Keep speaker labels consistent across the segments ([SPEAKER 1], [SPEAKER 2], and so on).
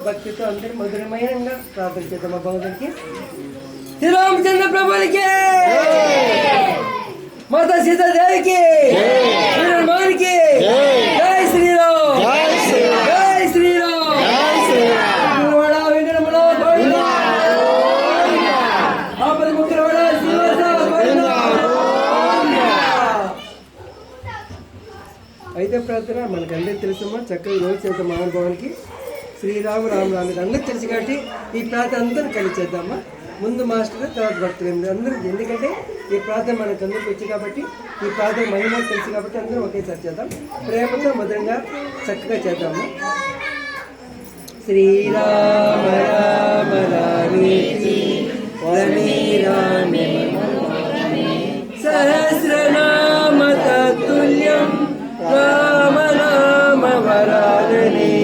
[SPEAKER 1] భక్తితో అందరూ మధురమైన ప్రార్థన చేద్దాం భగవంతునికి. శ్రీరామచంద్ర ప్రభులకి, మాతా సీతాదేవికి, శ్రీరామానికి జై శ్రీరామ్, జై శ్రీరామ్. అయితే ప్రార్థన మనకందరికీ తెలుసమ్మా, చక్కగా రోజు చేద్దాం మహానుభావానికి శ్రీరామ రామరానికి అందరికి తెలుసు కాబట్టి ఈ ప్రార్థన అందరూ కలిసి చేద్దామా. ముందు మాస్టర్, తర్వాత భక్తులు అందరూ, ఎందుకంటే ఈ ప్రార్థన మనకు అందరికి వచ్చి కాబట్టి ఈ ప్రార్థన మహిమ తెలుసు కాబట్టి అందరూ ఒకేసారి చేద్దాం. ప్రేమతో మధురంగా చక్కగా చేద్దాము. శ్రీరామ రామ రామేతి రమే రామే సహస్రనామ తత్తుల్యం రామ రామ వరాననే.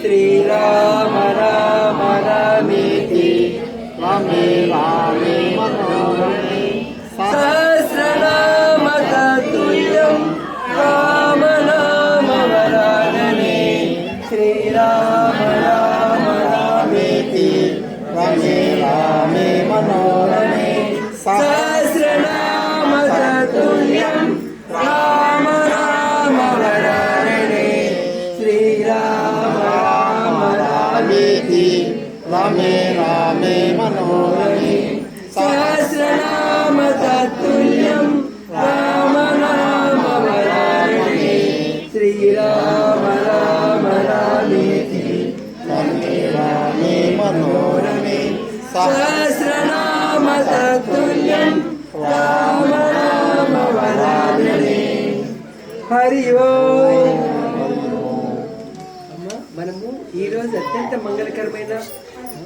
[SPEAKER 1] శ్రీరామ రామ రామేతి రమే రామే మనోరమే సహస్రనామ తత్తుల్యం రామ నామ వరాననే. శ్రీరామ రామ రామేతి రమే రామే మనోరమే సహస్రనామ తత్తుల్యం రామ నామ వరాననే. శ్రీరామ రామ రామేతి రమే రామే మనోరమే సహస్రనామ తత్తుల్యం రామ నామ వరాననే. శ్రీరామ రామ రామేతి రమే రామే మనోరమే సహస్రనామ తత్తుల్యం రామ నామ వరాననే. హరి ఓం. మనము ఈరోజు అత్యంత మంగళకరమైన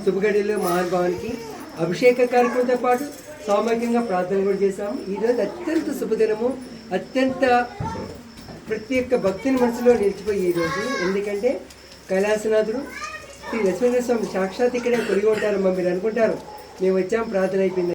[SPEAKER 1] శుభగడిలో మహానుభావానికి అభిషేక కార్యక్రమంతో పాటు సామూహికంగా ప్రార్థన కూడా చేశాము. ఈరోజు అత్యంత శుభదినము, అత్యంత ప్రతి ఒక్క భక్తిని మనసులో నిలిచిపోయి ఈరోజు, ఎందుకంటే కైలాసనాథుడు శ్రీ లక్ష్మీనరస్వామి సాక్షాత్ ఇక్కడే కొలిగి ఉంటారమ్మా. మీరు అనుకుంటారు మేము వచ్చాము ప్రార్థన అయిపోయింది.